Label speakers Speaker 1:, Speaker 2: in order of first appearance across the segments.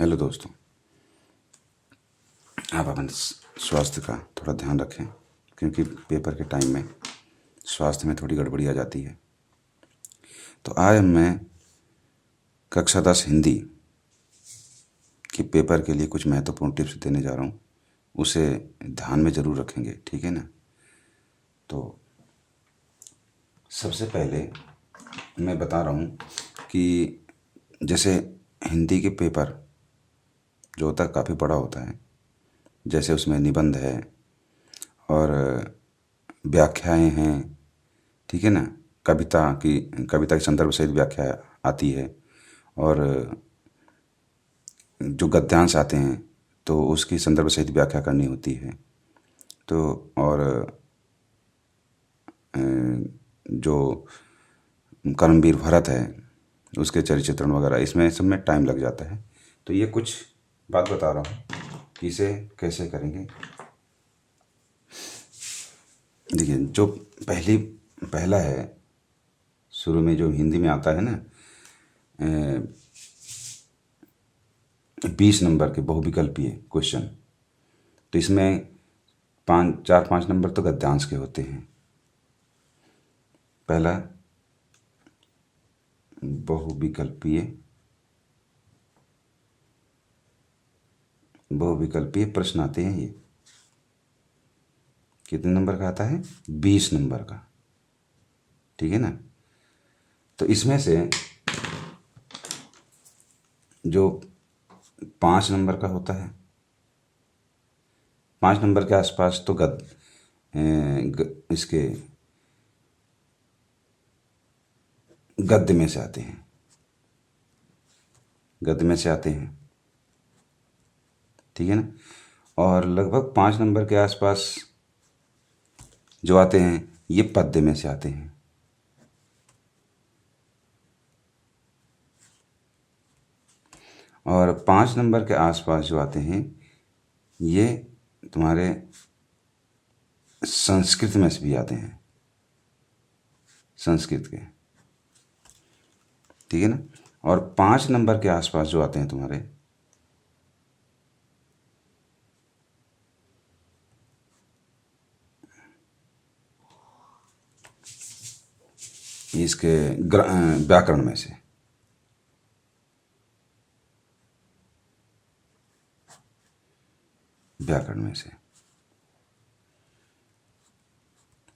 Speaker 1: Hello दोस्तों। आप अपने स्वास्थ्य का थोड़ा ध्यान रखें, क्योंकि पेपर के टाइम में स्वास्थ्य में थोड़ी गड़बड़ी आ जाती है। तो आज मैं कक्षा 10 हिंदी के पेपर के लिए कुछ महत्वपूर्ण टिप्स देने जा रहा हूँ। उसे ध्यान में ज़रूर रखेंगे, ठीक है ना। तो सबसे पहले मैं बता रहा हूँ कि जैसे हिंदी के पेपर जो होता है काफ़ी बड़ा होता है। जैसे उसमें निबंध है और व्याख्याएं हैं, ठीक है ना। कविता की संदर्भ सहित व्याख्या आती है, और जो गद्यांश आते हैं तो उसकी संदर्भ सहित व्याख्या करनी होती है। तो और जो कर्मवीर भरत है उसके चरित्र चित्रण वगैरह, इसमें सब में टाइम लग जाता है। तो ये कुछ बात बता रहा हूँ कि इसे कैसे करेंगे। देखिए, जो पहला है, शुरू में जो हिंदी में आता है ना, 20 नंबर के बहुविकल्पीय क्वेश्चन। तो इसमें 4-5 नंबर तो गद्यांश के होते हैं। पहला बहुविकल्पीय प्रश्न आते हैं। ये कितने नंबर का आता है? 20 नंबर का, ठीक है ना। तो इसमें से जो 5 नंबर का होता है, 5 नंबर के आसपास तो इसके गद्य में से आते हैं, ठीक है ना। और लगभग 5 नंबर के आसपास जो आते हैं ये पद्य में से आते हैं। और 5 नंबर के आसपास जो आते हैं ये तुम्हारे संस्कृत में से भी आते हैं, संस्कृत के, ठीक है ना। और 5 नंबर के आसपास जो आते हैं तुम्हारे, इसके व्याकरण में से,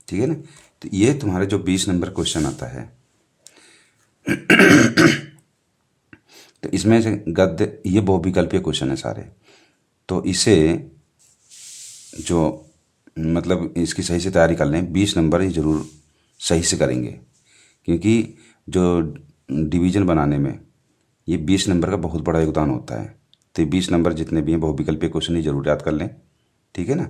Speaker 1: ठीक है ना। तो ये तुम्हारे जो 20 नंबर क्वेश्चन आता है, तो इसमें से गद्य, ये बहुविकल्पीय क्वेश्चन है सारे। तो इसे जो मतलब इसकी सही से तैयारी कर लें, 20 नंबर ही जरूर सही से करेंगे, क्योंकि जो डिवीजन बनाने में ये 20 नंबर का बहुत बड़ा योगदान होता है। तो ये 20 नंबर जितने भी हैं बहुविकल्पीय क्वेश्चन ही जरूर याद कर लें, ठीक है ना।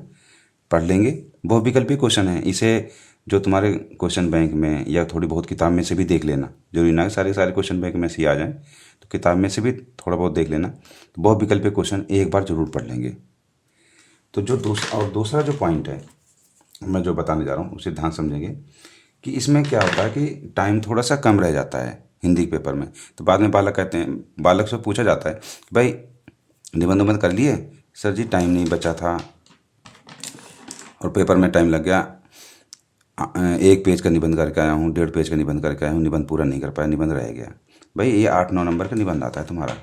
Speaker 1: पढ़ लेंगे। बहुविकल्पीय क्वेश्चन है, इसे जो तुम्हारे क्वेश्चन बैंक में या थोड़ी बहुत किताब में से भी देख लेना। जरूरी ना सारे क्वेश्चन बैंक में से ही आ जाएं, तो किताब में से भी थोड़ा बहुत देख लेना। तो बहुविकल्पीय क्वेश्चन एक बार जरूर पढ़ लेंगे। तो जो दूसरा जो पॉइंट है मैं जो बताने जा रहा हूँ उसे ध्यान समझेंगे कि इसमें क्या होता है कि टाइम थोड़ा सा कम रह जाता है हिंदी के पेपर में। तो बाद में बालक से पूछा जाता है, भाई निबंध कर लिए? सर जी टाइम नहीं बचा था और पेपर में टाइम लग गया, 1 पेज का निबंध करके आया हूँ, 1.5 पेज का निबंध करके आया हूँ, निबंध पूरा नहीं कर पाया, निबंध रह गया। भाई ये 8-9 नंबर का निबंध आता है तुम्हारा,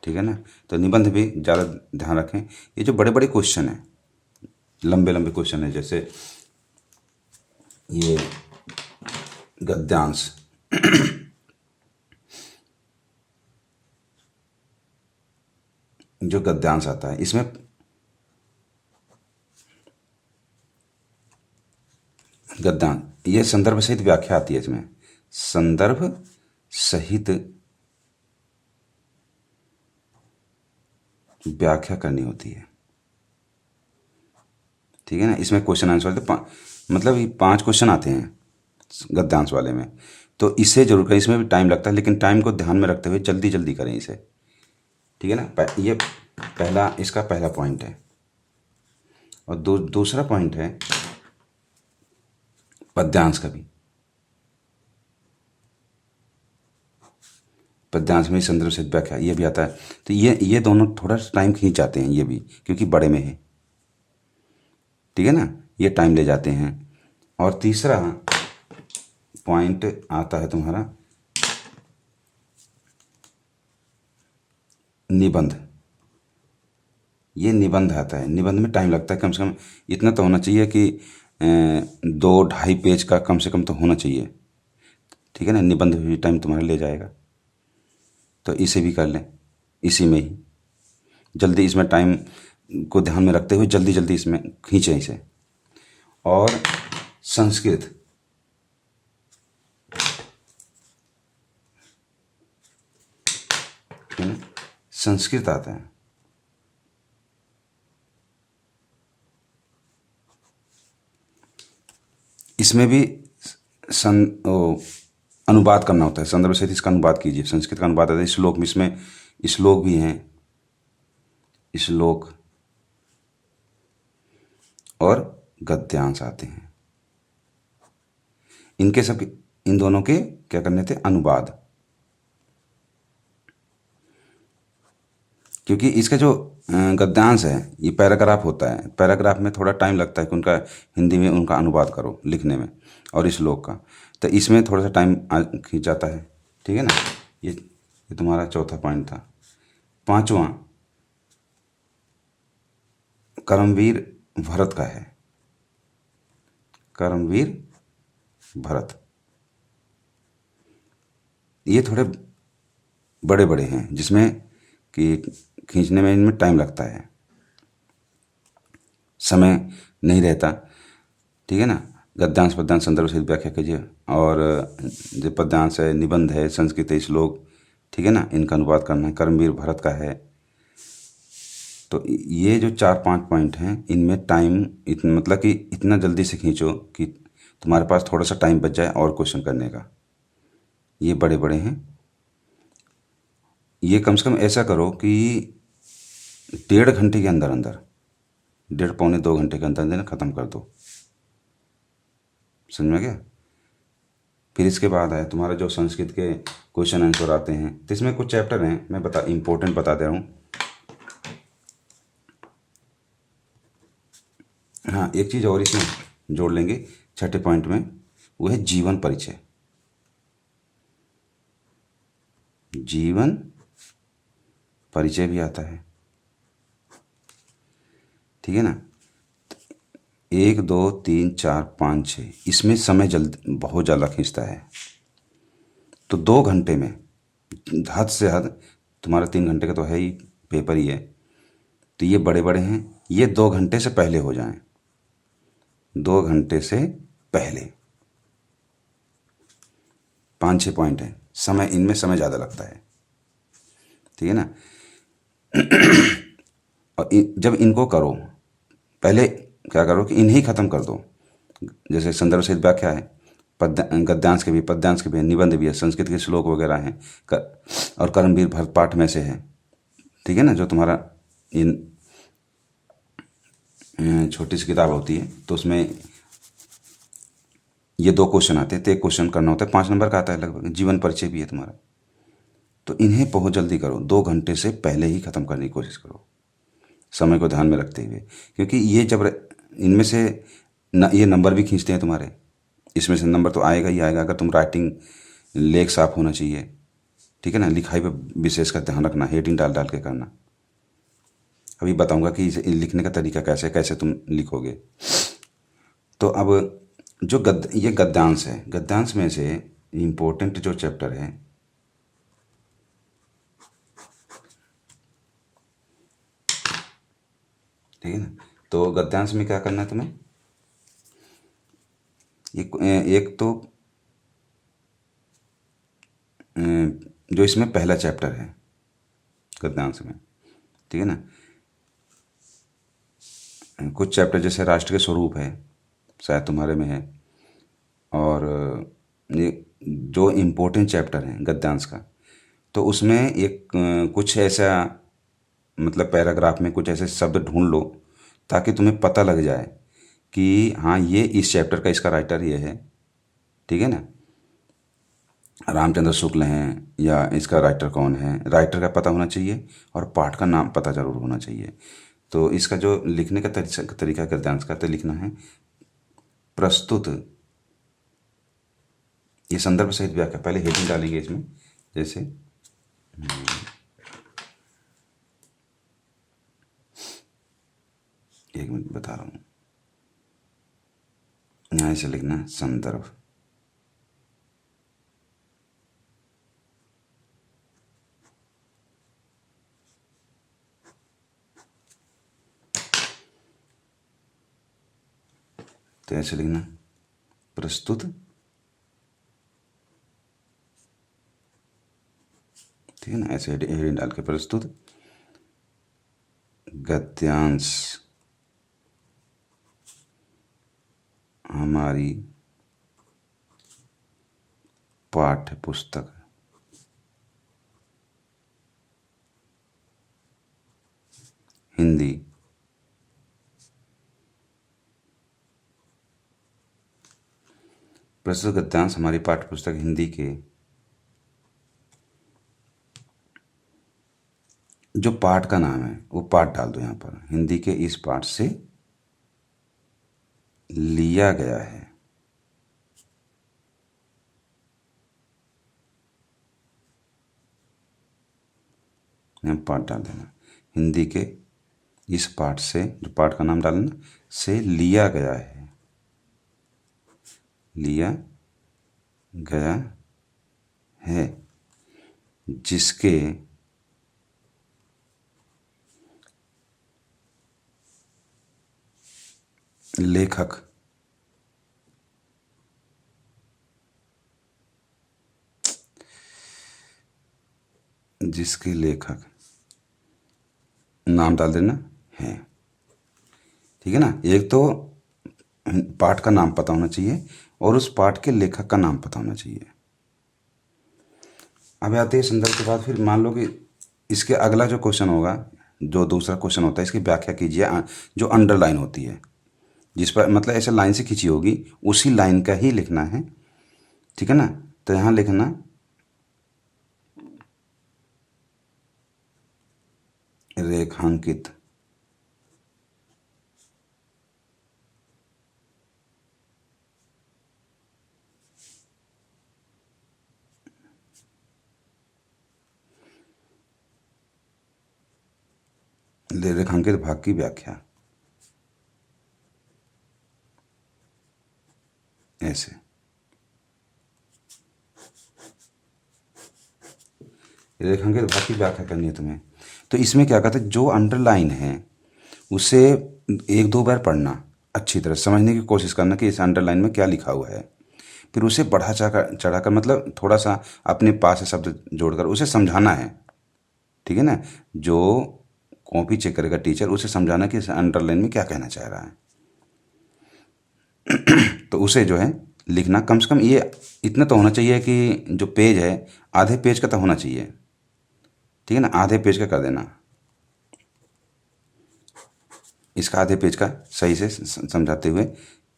Speaker 1: ठीक है ना। तो निबंध भी ज़्यादा ध्यान रखें। ये जो बड़े बड़े क्वेश्चन हैं, लंबे लंबे क्वेश्चन है, जैसे ये गद्यांश, जो गद्यांश आता है इसमें गद्यांश, ये संदर्भ सहित व्याख्या आती है। इसमें संदर्भ सहित व्याख्या करनी होती है, ठीक है ना। इसमें क्वेश्चन आंसर तो मतलब ये 5 क्वेश्चन आते हैं गद्यांश वाले में। तो इसे जरूर करें, इसमें भी टाइम लगता है, लेकिन टाइम को ध्यान में रखते हुए जल्दी जल्दी करें इसे, ठीक है ना। ये इसका पहला पॉइंट है। और दूसरा पॉइंट है पद्यांश का भी। पद्यांश में संदर्भ सहित व्याख्या ये भी आता है। तो ये दोनों थोड़ा टाइम खींच जाते हैं ये भी, क्योंकि बड़े में है, ठीक है ना, ये टाइम ले जाते हैं। और तीसरा पॉइंट आता है तुम्हारा निबंध। ये निबंध आता है, निबंध में टाइम लगता है, कम से कम इतना तो होना चाहिए कि 2-2.5 पेज का कम से कम तो होना चाहिए, ठीक है ना। निबंध भी टाइम तुम्हारा ले जाएगा, तो इसे भी कर लें इसी में ही। जल्दी इसमें टाइम को ध्यान में रखते हुए जल्दी जल्दी इसमें खींचें इसे। और संस्कृत, है ना, संस्कृत आता है। इसमें भी अनुवाद करना होता है, संदर्भ सहित इसका अनुवाद कीजिए। संस्कृत का अनुवाद आता है श्लोक में, इसमें श्लोक भी हैं, श्लोक और गद्यांश आते हैं। इनके सब, इन दोनों के क्या करने थे, अनुवाद। क्योंकि इसका जो गद्यांश है ये पैराग्राफ होता है, पैराग्राफ में थोड़ा टाइम लगता है कि उनका हिंदी में उनका अनुवाद करो लिखने में, और श्लोक का, तो इसमें थोड़ा सा टाइम खींच जाता है, ठीक है ना। ये तुम्हारा चौथा पॉइंट था। पांचवा कर्मवीर भरत का है, कर्मवीर भरत। ये थोड़े बड़े बड़े हैं, जिसमें कि खींचने में इनमें टाइम लगता है, समय नहीं रहता, ठीक है ना। गद्यांश पद्यांश संदर्भ सहित व्याख्या कीजिए। और जो पद्यांश है, निबंध है, संस्कृत श्लोक, ठीक है ना, इनका अनुवाद करना है। कर्मवीर भरत का है। तो ये जो 4-5 पॉइंट हैं, इनमें टाइम मतलब कि इतना जल्दी से खींचो कि तुम्हारे पास थोड़ा सा टाइम बच जाए और क्वेश्चन करने का। ये बड़े बड़े हैं, ये कम से कम ऐसा करो कि 1.5 घंटे के अंदर अंदर, 1.5-2 घंटे के अंदर अंदर ख़त्म कर दो। समझ में गया। फिर इसके बाद है तुम्हारा जो संस्कृत के क्वेश्चन आंसर आते हैं, तो इसमें कुछ चैप्टर हैं, मैं इंपॉर्टेंट बता दे रहा हूँ। हाँ, एक चीज़ और इसमें जोड़ लेंगे 6ठे पॉइंट में, वो है जीवन परिचय। जीवन परिचय भी आता है, ठीक है ना। 1, 2, 3, 4, 5, 6, इसमें समय बहुत ज़्यादा खींचता है। तो 2 घंटे में हद से हद, तुम्हारा 3 घंटे का तो है ही, पेपर ही है, तो ये बड़े बड़े हैं, ये 2 घंटे से पहले हो जाएं, 2 घंटे से पहले। 5-6 पॉइंट है, समय इनमें समय ज़्यादा लगता है, ठीक है ना। और जब इनको करो, पहले क्या करो कि इन्हें ख़त्म कर दो। जैसे संदर्भ सहित व्याख्या है, गद्यांश के भी, पद्यांश के भी, निबंध भी है, संस्कृत के श्लोक वगैरह हैं, और कर्मवीर भरत पाठ में से है, ठीक है ना। जो तुम्हारा इन छोटी सी किताब होती है, तो उसमें ये 2 क्वेश्चन आते हैं, तो एक क्वेश्चन करना होता है, 5 नंबर का आता है लगभग। जीवन परिचय भी है तुम्हारा, तो इन्हें बहुत जल्दी करो, 2 घंटे से पहले ही ख़त्म करने की कोशिश करो, समय को ध्यान में रखते हुए। क्योंकि ये जब इनमें से ये नंबर भी खींचते हैं तुम्हारे, इसमें से नंबर तो आएगा ही आएगा। अगर तुम राइटिंग, लेख साफ होना चाहिए, ठीक है ना। लिखाई पे विशेष का ध्यान रखना, हेडिंग डाल डाल के करना। अभी बताऊंगा कि इसे लिखने का तरीका कैसे कैसे तुम लिखोगे। तो अब जो ये गद्यांश है, गद्यांश में से इम्पोर्टेंट जो चैप्टर है, ठीक है ना। तो गद्यांश में क्या करना है तुम्हें, एक तो जो इसमें पहला चैप्टर है गद्यांश में, ठीक है ना। कुछ चैप्टर जैसे राष्ट्र के स्वरूप है, शायद तुम्हारे में है। और ये जो इम्पोर्टेंट चैप्टर है गद्यांश का, तो उसमें एक कुछ ऐसा, मतलब पैराग्राफ में कुछ ऐसे शब्द ढूंढ लो, ताकि तुम्हें पता लग जाए कि हाँ, ये इस चैप्टर का इसका राइटर ये है, ठीक है ना। रामचंद्र शुक्ल हैं या इसका राइटर कौन है, राइटर का पता होना चाहिए और पाठ का नाम पता जरूर होना चाहिए। तो इसका जो लिखने का तरीका गद्यांश का तो लिखना है प्रस्तुत, ये संदर्भ सहित व्याख्या, पहले हेडिंग डालेंगे इसमें, जैसे एक मिनट बता रहा हूँ, यहाँ से लिखना संदर्भ, तो ऐसे लिखना प्रस्तुत, ठीक है ना, ऐसे हेडिंग डाल के प्रस्तुत गद्यांश हमारी पाठ्य पुस्तक हिंदी प्रस्तुत गद्यांश हमारी पाठ्य पुस्तक हिंदी के जो पाठ का नाम है वो पाठ डाल दो यहाँ पर, हिंदी के इस पाठ से लिया गया है, यहाँ पाठ डाल देना, हिंदी के इस पाठ से, जो पाठ का नाम डालना, से लिया गया है, लिया गया है, जिसके लेखक नाम डाल देना है, ठीक है ना। एक तो पाठ का नाम पता होना चाहिए और उस पाठ के लेखक का नाम पता होना चाहिए। अब आते हैं संदर्भ के बाद, फिर मान लो कि इसके अगला जो क्वेश्चन होगा, जो दूसरा क्वेश्चन होता है, इसकी व्याख्या कीजिए। जो अंडरलाइन होती है, जिस पर मतलब ऐसे लाइन से खींची होगी, उसी लाइन का ही लिखना है, ठीक है ना। तो यहाँ लिखना रेखांकित, रेखांकित भाग की व्याख्या, ऐसे रेखांकित भाग की व्याख्या करनी है तुम्हें। तो इसमें क्या कहते हैं, जो अंडरलाइन है उसे एक दो बार पढ़ना, अच्छी तरह समझने की कोशिश करना कि इस अंडरलाइन में क्या लिखा हुआ है, फिर उसे बढ़ा चढ़ाकर मतलब थोड़ा सा अपने पास से शब्द जोड़कर उसे समझाना है, ठीक है ना। जो कॉपी चेक करेगा टीचर, उसे समझाना कि इस अंडरलाइन में क्या कहना चाह रहा है। तो उसे जो है लिखना, कम से कम ये इतना तो होना चाहिए कि जो पेज है आधे पेज का तो होना चाहिए, ठीक है ना, आधे पेज का कर देना, इसका आधे पेज का सही से समझाते हुए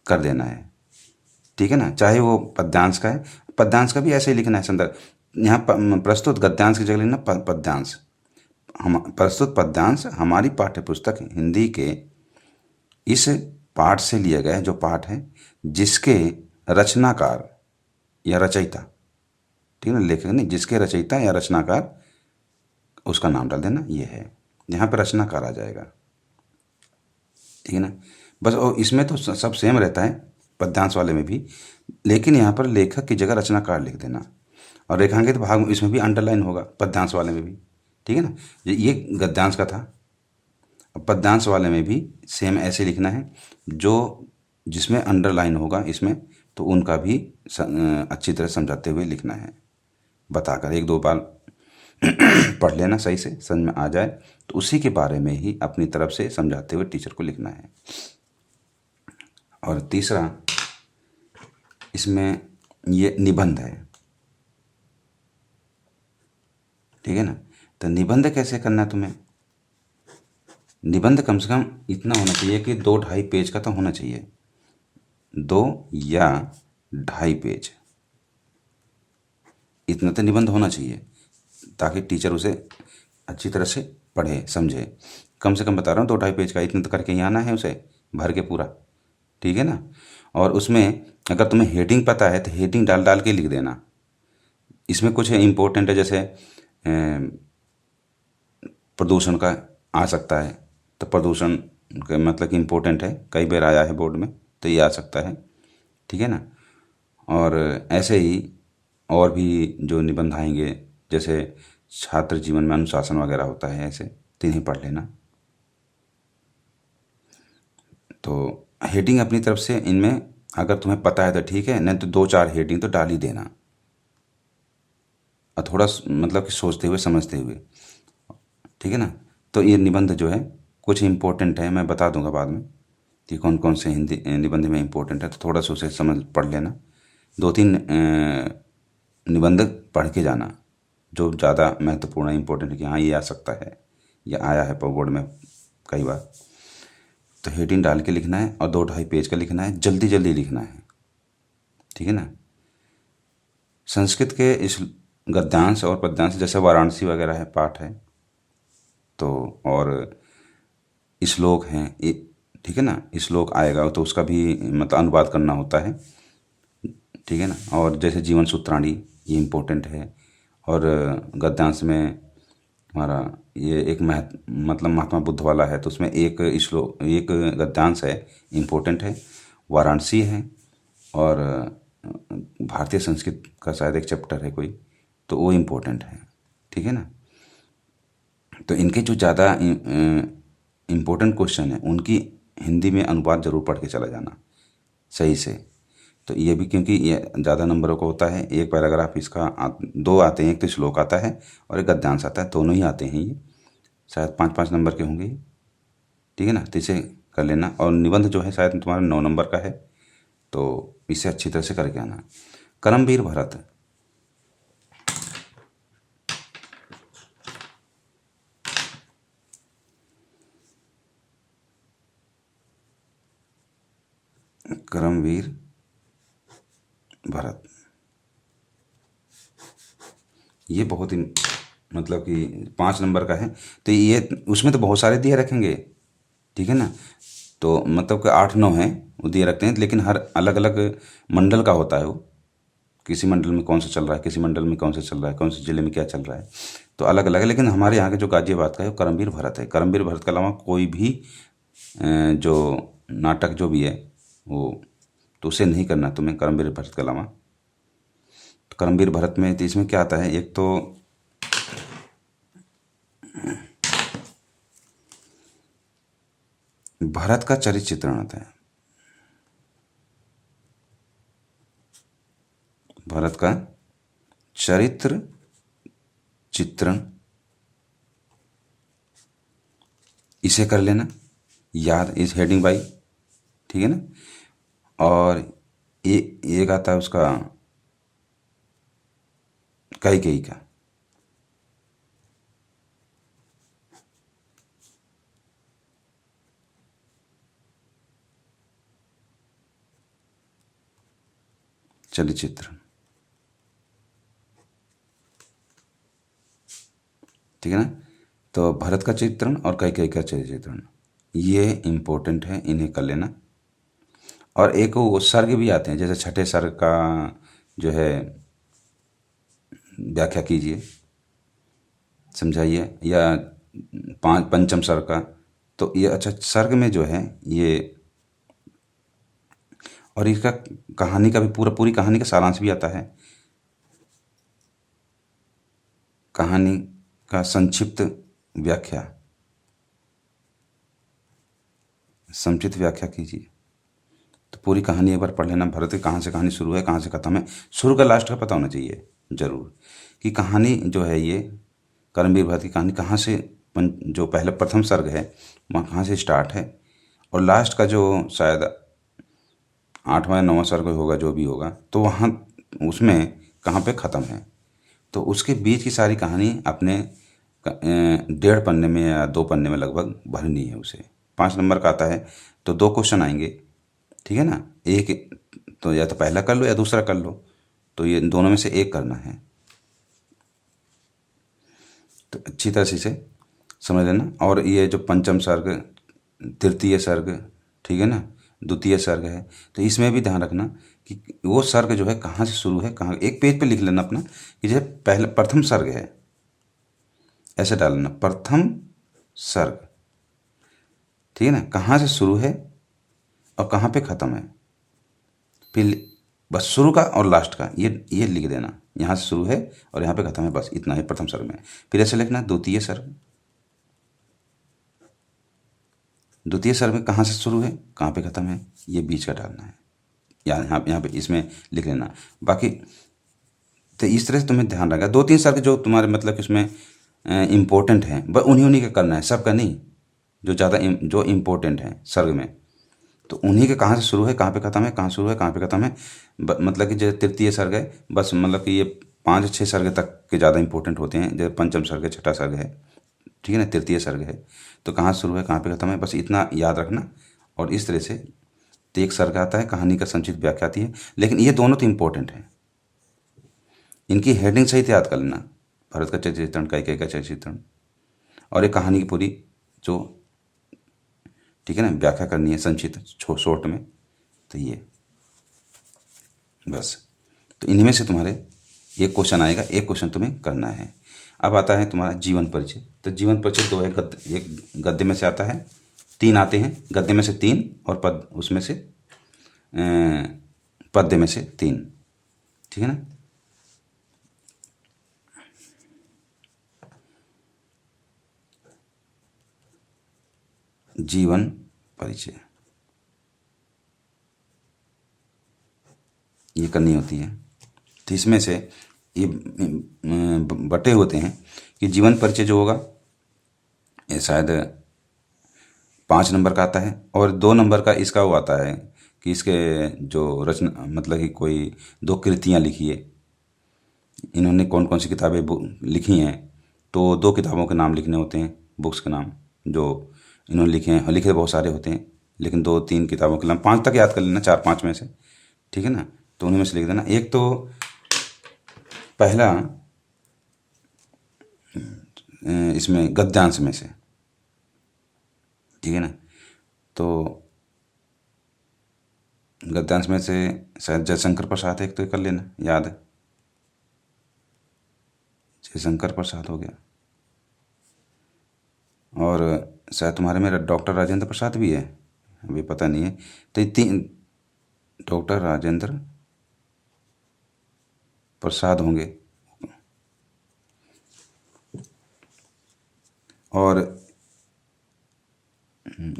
Speaker 1: कर देना है, ठीक है ना। चाहे वो पद्यांश का है, पद्यांश का भी ऐसे ही लिखना है संदर्भ। यहाँ प्रस्तुत गद्यांश की जगह लिखना पद्यांश, हम प्रस्तुत पद्यांश हमारी पाठ्य पुस्तक हिंदी के इस पाठ से लिया गया है, जो पाठ है जिसके रचनाकार या रचयिता, ठीक है ना, लेखक नहीं, जिसके रचयिता या रचनाकार, उसका नाम डाल देना, ये है, यहाँ पर रचनाकार आ जाएगा, ठीक है ना। बस, और इसमें तो सब सेम रहता है पद्यांश वाले में भी, लेकिन यहाँ पर लेखक की जगह रचनाकार लिख देना, और रेखांकित भाग इसमें भी अंडरलाइन होगा पद्यांश वाले में भी, ठीक है ना। ये गद्यांश का था। अब पद्यांश वाले में भी सेम ऐसे लिखना है, जो जिसमें अंडरलाइन होगा इसमें, तो उनका भी अच्छी तरह समझाते हुए लिखना है, बताकर एक दो बार पढ़ लेना, सही से समझ में आ जाए तो उसी के बारे में ही अपनी तरफ से समझाते हुए टीचर को लिखना है। और तीसरा इसमें ये निबंध है, ठीक है ना। तो निबंध कैसे करना है तुम्हें, निबंध कम से कम इतना होना चाहिए कि 2-2.5 पेज का तो होना चाहिए, 2 या 2.5 पेज, इतना तो निबंध होना चाहिए ताकि टीचर उसे अच्छी तरह से पढ़े समझे। कम से कम बता रहा हूँ 2-2.5 पेज का इतना तो करके ही आना है उसे, भर के पूरा। ठीक है ना। और उसमें अगर तुम्हें हेडिंग पता है तो हेडिंग डाल डाल के लिख देना। इसमें कुछ इम्पोर्टेंट है, जैसे प्रदूषण का आ सकता है, तो प्रदूषण का मतलब कि इम्पोर्टेंट है, कई बार आया है बोर्ड में, तो ये आ सकता है। ठीक है ना। और ऐसे ही और भी जो निबंध आएंगे, जैसे छात्र जीवन में अनुशासन वगैरह होता है, ऐसे तो इन्हें पढ़ लेना। तो हेडिंग अपनी तरफ से इनमें अगर तुम्हें पता है तो ठीक है, नहीं तो 2-4 हेडिंग तो डाल ही देना, और थोड़ा मतलब कि सोचते हुए समझते हुए। ठीक है ना। तो ये निबंध जो है कुछ इम्पोर्टेंट है, मैं बता दूंगा बाद में कि कौन कौन से हिंदी निबंध में इम्पोर्टेंट है, तो थोड़ा सा उसे समझ पढ़ लेना। 2-3 निबंध पढ़ के जाना जो ज़्यादा महत्वपूर्ण है, इम्पोर्टेंट है कि हाँ ये आ सकता है, या आया है बोर्ड में कई बार। तो हेडिंग डाल के लिखना है और 2-2.5 पेज का लिखना है, जल्दी जल्दी लिखना है। ठीक है ना। संस्कृत के इस गद्यांश और पद्यांश, जैसे वाराणसी वगैरह है, पाठ है, तो और श्लोक हैं ये। ठीक है ना। श्लोक आएगा तो उसका भी मतलब अनुवाद करना होता है। ठीक है ना। और जैसे जीवन सूत्राणी, ये इम्पोर्टेंट है। और गद्यांश में हमारा ये एक मतलब महात्मा बुद्ध वाला है, तो उसमें एक श्लोक, एक गद्यांश है, इम्पोर्टेंट है। वाराणसी है, और भारतीय संस्कृत का शायद एक चैप्टर है कोई, तो वो इम्पोर्टेंट है। ठीक है ना। तो इनके जो ज़्यादा इम्पोर्टेंट क्वेश्चन है उनकी हिंदी में अनुवाद जरूर पढ़ के चला जाना सही से। तो ये भी क्योंकि ये ज़्यादा नंबरों का होता है, एक पैराग्राफ इसका 2 आते हैं, एक तो श्लोक आता है और एक गद्यांश आता है, दोनों ही आते हैं ये, शायद 5-5 नंबर के होंगे। ठीक है ना। तो इसे कर लेना। और निबंध जो है शायद तुम्हारा 9 नंबर का है, तो इसे अच्छी तरह से करके आना। करमवीर भरत, करमवीर भरत, ये बहुत ही मतलब कि 5 नंबर का है, तो ये उसमें तो बहुत सारे दिए रखेंगे। ठीक है ना। तो मतलब कि 8-9 हैं वो दिए रखते हैं, लेकिन हर अलग अलग मंडल का होता है वो, किसी मंडल में कौन सा चल रहा है, किसी मंडल में कौन सा चल रहा है, कौन से जिले में क्या चल रहा है, तो अलग अलग है। लेकिन हमारे यहाँ के जो गाजियाबाद का है वो करमवीर भरत है। करमवीर भरत के अलावा कोई भी जो नाटक जो भी है वो, तो उसे नहीं करना तुम्हें करमवीर भरत के अलावा। तो करमवीर भरत में तो इसमें क्या आता है, एक तो भरत का चरित्र चित्रण आता है, भरत का चरित्र चित्रण, इसे कर लेना याद, इस हेडिंग बाई। ठीक है ना। और एक आता है उसका कैकेयी का, चलचित्र। ठीक है ना। तो भरत का चित्रण और कैकेयी का चित्रण ये इम्पोर्टेंट है, इन्हें कर लेना। और एक वो सर्ग भी आते हैं, जैसे छठे सर्ग का जो है व्याख्या कीजिए, समझाइए, या पंचम सर्ग का। तो ये अच्छा सर्ग में जो है ये, और इसका कहानी का भी पूरी कहानी का सारांश भी आता है, कहानी का संक्षिप्त व्याख्या, संक्षिप्त व्याख्या कीजिए। तो पूरी कहानी एक बार पढ़ लेना, भरत की कहाँ से कहानी शुरू है, कहाँ से खत्म है, शुरू का लास्ट का पता होना चाहिए जरूर, कि कहानी जो है ये करमवीर भरत की कहानी कहाँ से, जो पहले प्रथम सर्ग है वहाँ कहाँ से स्टार्ट है, और लास्ट का जो शायद 8वां या 9वां सर्ग होगा, जो भी होगा, तो वहाँ उसमें कहाँ पे ख़त्म है। तो उसके बीच की सारी कहानी अपने 1.5 पन्ने में या 2 पन्ने में लगभग भरनी है उसे। 5 नंबर का आता है, तो 2 क्वेश्चन आएंगे। ठीक है ना। एक तो या तो पहला कर लो या दूसरा कर लो, तो ये दोनों में से एक करना है। तो अच्छी तरह से इसे समझ लेना। और ये जो पंचम सर्ग, तृतीय सर्ग, ठीक है ना, द्वितीय सर्ग है, तो इसमें भी ध्यान रखना कि वो सर्ग जो है कहाँ से शुरू है, कहाँ, एक पेज पे लिख लेना अपना कि जैसे पहले प्रथम सर्ग है, ऐसे डालना प्रथम सर्ग, ठीक है ना, कहाँ से शुरू है और कहाँ पे ख़त्म है। फिर बस शुरू का और लास्ट का ये लिख देना, यहाँ से शुरू है और यहाँ पे ख़त्म है, बस इतना ही प्रथम सर्ग में। फिर ऐसे लिखना द्वितीय सर्ग, द्वितीय सर्ग में कहाँ से शुरू है कहाँ पे ख़त्म है, ये बीच का डालना है, यहाँ पे इसमें लिख लेना। बाकी तो इस तरह से तुम्हें ध्यान रखा, 2-3 सर्ग जो तुम्हारे मतलब कि उसमें इम्पोर्टेंट हैं, बस उन्हीं का करना है, सबका नहीं, जो ज़्यादा जो इम्पोर्टेंट है सर्ग में, तो उन्हीं के कहाँ से शुरू है कहाँ पे ख़त्म है, कहाँ शुरू है कहाँ पे ख़त्म है। मतलब कि जैसे तृतीय सर्ग है, बस मतलब कि ये 5-6 सर्ग तक के ज़्यादा इंपॉर्टेंट होते हैं, जैसे पंचम सर्ग है, छठा सर्ग है, ठीक है ना, तृतीय सर्ग है, तो कहाँ शुरू है कहाँ पे ख़त्म है, बस इतना याद रखना। और इस तरह से तो एक सर्ग आता है, कहानी का संक्षिप्त व्याख्या आती है, लेकिन ये दोनों तो इम्पोर्टेंट हैं, इनकी हेडिंग सहित याद कर लेना, भरत का चरित्रण, कैकेयी का चरित्रण, और एक कहानी की पूरी जो, ठीक है ना, व्याख्या करनी है संक्षिप्त शॉर्ट में, तो ये बस। तो इनमें से तुम्हारे एक क्वेश्चन आएगा, एक क्वेश्चन तुम्हें करना है। अब आता है तुम्हारा जीवन परिचय। तो जीवन परिचय 2 है, एक गद्य में से आता है, 3 आते हैं, गद्य में से 3 और पद उसमें से पद्य में से 3, ठीक है ना। जीवन परिचय ये करनी होती है। तो इसमें से ये बटे होते हैं कि जीवन परिचय जो होगा ये शायद 5 नंबर का आता है, और 2 नंबर का इसका वो आता है कि इसके जो रचना मतलब कि कोई 2 कृतियाँ लिखी है, इन्होंने कौन कौन सी किताबें लिखी हैं, तो 2 किताबों के नाम लिखने होते हैं, बुक्स के नाम जो इन्होंने लिखे हैं, लिखे बहुत सारे होते हैं, लेकिन 2-3 किताबों के नाम, 5 तक याद कर लेना, 4-5 में से, ठीक है ना, तो उन्हीं में से लिख देना। एक तो पहला इसमें गद्यांश में से, ठीक है ना, तो गद्यांश में से शायद जयशंकर प्रसाद है, एक तो कर लेना याद है, जयशंकर प्रसाद हो गया, और शायद तुम्हारे में डॉक्टर राजेंद्र प्रसाद भी है, अभी पता नहीं है, तो 3 डॉक्टर राजेंद्र प्रसाद होंगे, और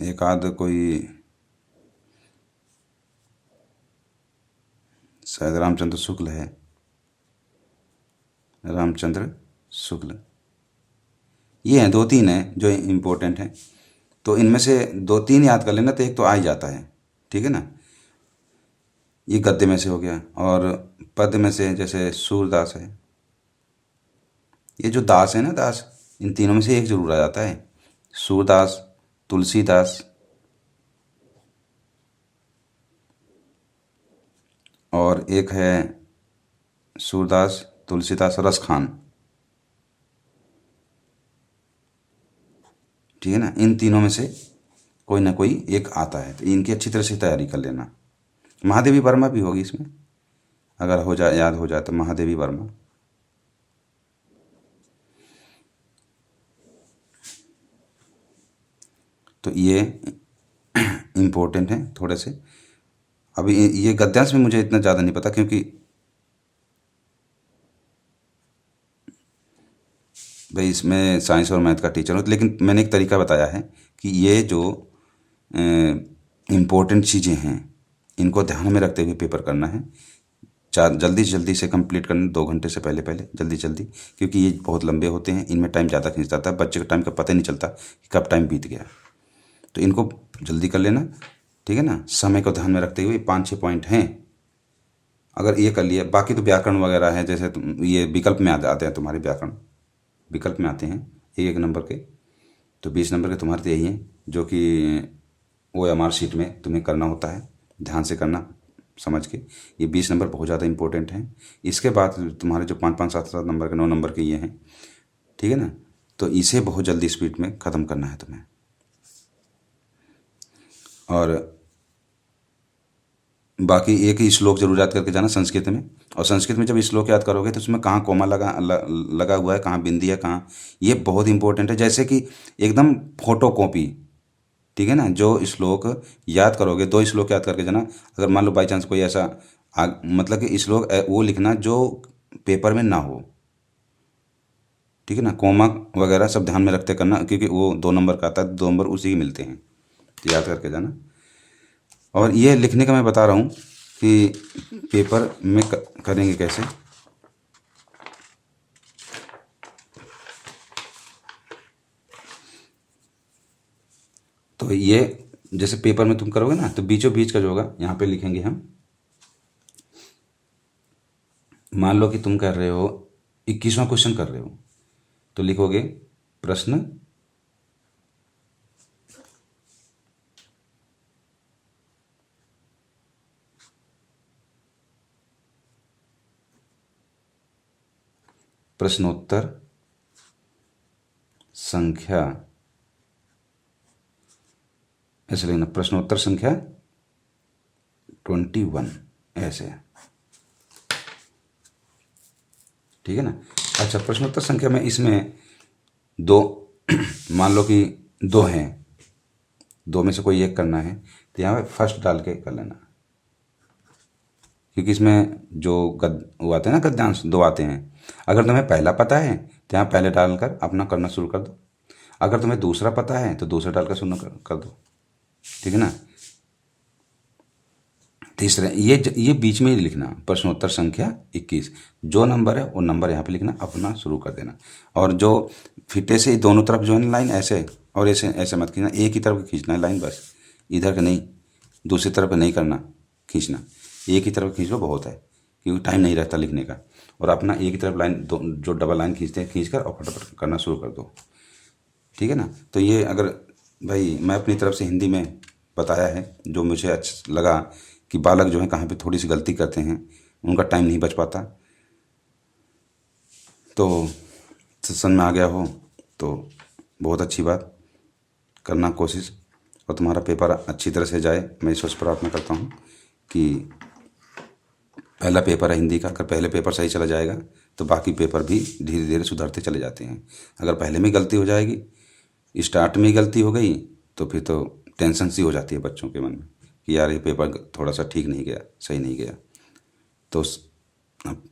Speaker 1: एक आध कोई शायद रामचंद्र शुक्ल है, रामचंद्र शुक्ल, ये हैं 2-3 हैं जो इम्पोर्टेंट हैं। तो इनमें से 2-3 याद कर लेना, तो एक तो आ ही जाता है, ठीक है ना। ये गद्य में से हो गया, और पद्य में से जैसे सूरदास है, ये जो दास है ना, दास, इन तीनों में से एक जरूर आ जाता है, सूरदास, तुलसीदास, और एक है सूरदास, तुलसीदास, रसखान, ठीक है ना, इन तीनों में से कोई ना कोई एक आता है, तो इनकी अच्छी तरह से तैयारी कर लेना। महादेवी वर्मा भी होगी इसमें, अगर हो जाए, याद हो जाए तो महादेवी वर्मा। तो ये इम्पोर्टेंट है थोड़े से। अभी ये गद्यांश में मुझे इतना ज़्यादा नहीं पता, क्योंकि भाई इसमें साइंस और मैथ का टीचर हूँ, लेकिन मैंने एक तरीका बताया है कि ये जो इम्पोर्टेंट चीज़ें हैं इनको ध्यान में रखते हुए पेपर करना है। जल्दी जल्दी से कंप्लीट करना, 2 घंटे से पहले पहले जल्दी जल्दी, क्योंकि ये बहुत लंबे होते हैं, इनमें टाइम ज़्यादा खींच जाता है, बच्चे का टाइम का पता ही नहीं चलता कि कब टाइम बीत गया, तो इनको जल्दी कर लेना, ठीक है ना। समय को ध्यान में रखते हुए 5-6 पॉइंट हैं, अगर ये कर लिया, बाकी तो व्याकरण वगैरह है, जैसे ये विकल्प में आते हैं तुम्हारे, व्याकरण विकल्प में आते हैं 1-1 नंबर के, तो 20 नंबर के तुम्हारे तो यही हैं, जो कि OMR शीट में तुम्हें करना होता है, ध्यान से करना समझ के। ये 20 नंबर बहुत ज़्यादा इंपॉर्टेंट हैं। इसके बाद तुम्हारे जो 5-5, 7-7 नंबर के, 9 नंबर के ये हैं, ठीक है ना, तो इसे बहुत जल्दी स्पीड में ख़त्म करना है तुम्हें। और बाकी एक ही श्लोक जरूर याद करके जाना संस्कृत में। और संस्कृत में जब श्लोक याद करोगे तो उसमें कहाँ कोमा लगा हुआ है, कहाँ बिंदी है, कहाँ, ये बहुत इंपॉर्टेंट है। जैसे कि एकदम फोटो कॉपी, ठीक है ना। जो श्लोक याद करोगे, 2 श्लोक याद करके जाना। अगर मान लो बाई चांस कोई ऐसा मतलब कि श्लोक वो लिखना जो पेपर में ना हो, ठीक है ना। कोमा वगैरह सब ध्यान में रखते करना, क्योंकि वो 2 नंबर का आता है, 2 नंबर उसी के मिलते हैं, तो याद करके जाना। और ये लिखने का मैं बता रहा हूँ कि पेपर में करेंगे कैसे। तो ये जैसे पेपर में तुम करोगे ना, तो बीचों बीच का जो होगा यहाँ पे लिखेंगे हम। मान लो कि तुम कर रहे हो 21वां क्वेश्चन कर रहे हो, तो लिखोगे प्रश्न प्रश्नोत्तर संख्या, ऐसे लिखना, प्रश्नोत्तर संख्या 21, ऐसे, ठीक है ना। अच्छा, प्रश्नोत्तर संख्या में इसमें 2 मान लो कि 2 हैं, 2 में से कोई एक करना है, तो यहाँ पे फर्स्ट डाल के कर लेना, क्योंकि इसमें जो वो आते हैं ना गद्यांश, 2 आते हैं। अगर तुम्हें पहला पता है तो यहाँ पहले डालकर अपना करना शुरू कर दो। अगर तुम्हें दूसरा पता है तो दूसरा डालकर शुरू कर दो, ठीक है ना। तीसरा ये बीच में ही लिखना, प्रश्नोत्तर संख्या 21, जो नंबर है वो नंबर यहाँ पे लिखना, अपना शुरू कर देना। और जो फिटे से दोनों तरफ जो है ना लाइन, ऐसे और ऐसे ऐसे मत खींचना, एक ही तरफ खींचना है लाइन बस, इधर का नहीं, दूसरी तरफ नहीं करना खींचना, एक ही तरफ खींच लो बहुत है, क्योंकि टाइम नहीं रहता लिखने का। और अपना एक ही तरफ लाइन जो डबल लाइन खींचते हैं खींच कर और फटाफट करना शुरू कर दो, ठीक है ना। तो ये अगर भाई मैं अपनी तरफ से हिंदी में बताया है, जो मुझे अच्छा लगा कि बालक जो है कहाँ पे थोड़ी सी गलती करते हैं, उनका टाइम नहीं बच पाता, तो समझ में आ गया हो तो बहुत अच्छी बात, करना कोशिश और तुम्हारा पेपर अच्छी तरह से जाए। मैं ईश्वर से प्रार्थना करता हूँ कि पहला पेपर है हिंदी का, अगर पहले पेपर सही चला जाएगा तो बाकी पेपर भी धीरे धीरे सुधरते चले जाते हैं। अगर पहले में गलती हो जाएगी, स्टार्ट में ही गलती हो गई, तो फिर तो टेंशन सी हो जाती है बच्चों के मन में कि यार ये पेपर थोड़ा सा ठीक नहीं गया, सही नहीं गया। तो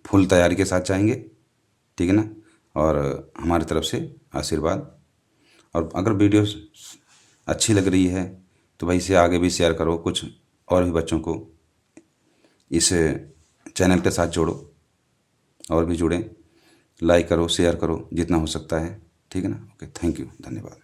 Speaker 1: फुल तैयारी के साथ जाएंगे, ठीक है ना। और हमारी तरफ से आशीर्वाद। और अगर वीडियो अच्छी लग रही है तो भाई इसे आगे भी शेयर करो, कुछ और भी बच्चों को इस चैनल के साथ जोड़ो, और भी जुड़ें, लाइक करो, शेयर करो जितना हो सकता है, ठीक है ना। ओके, थैंक यू, धन्यवाद।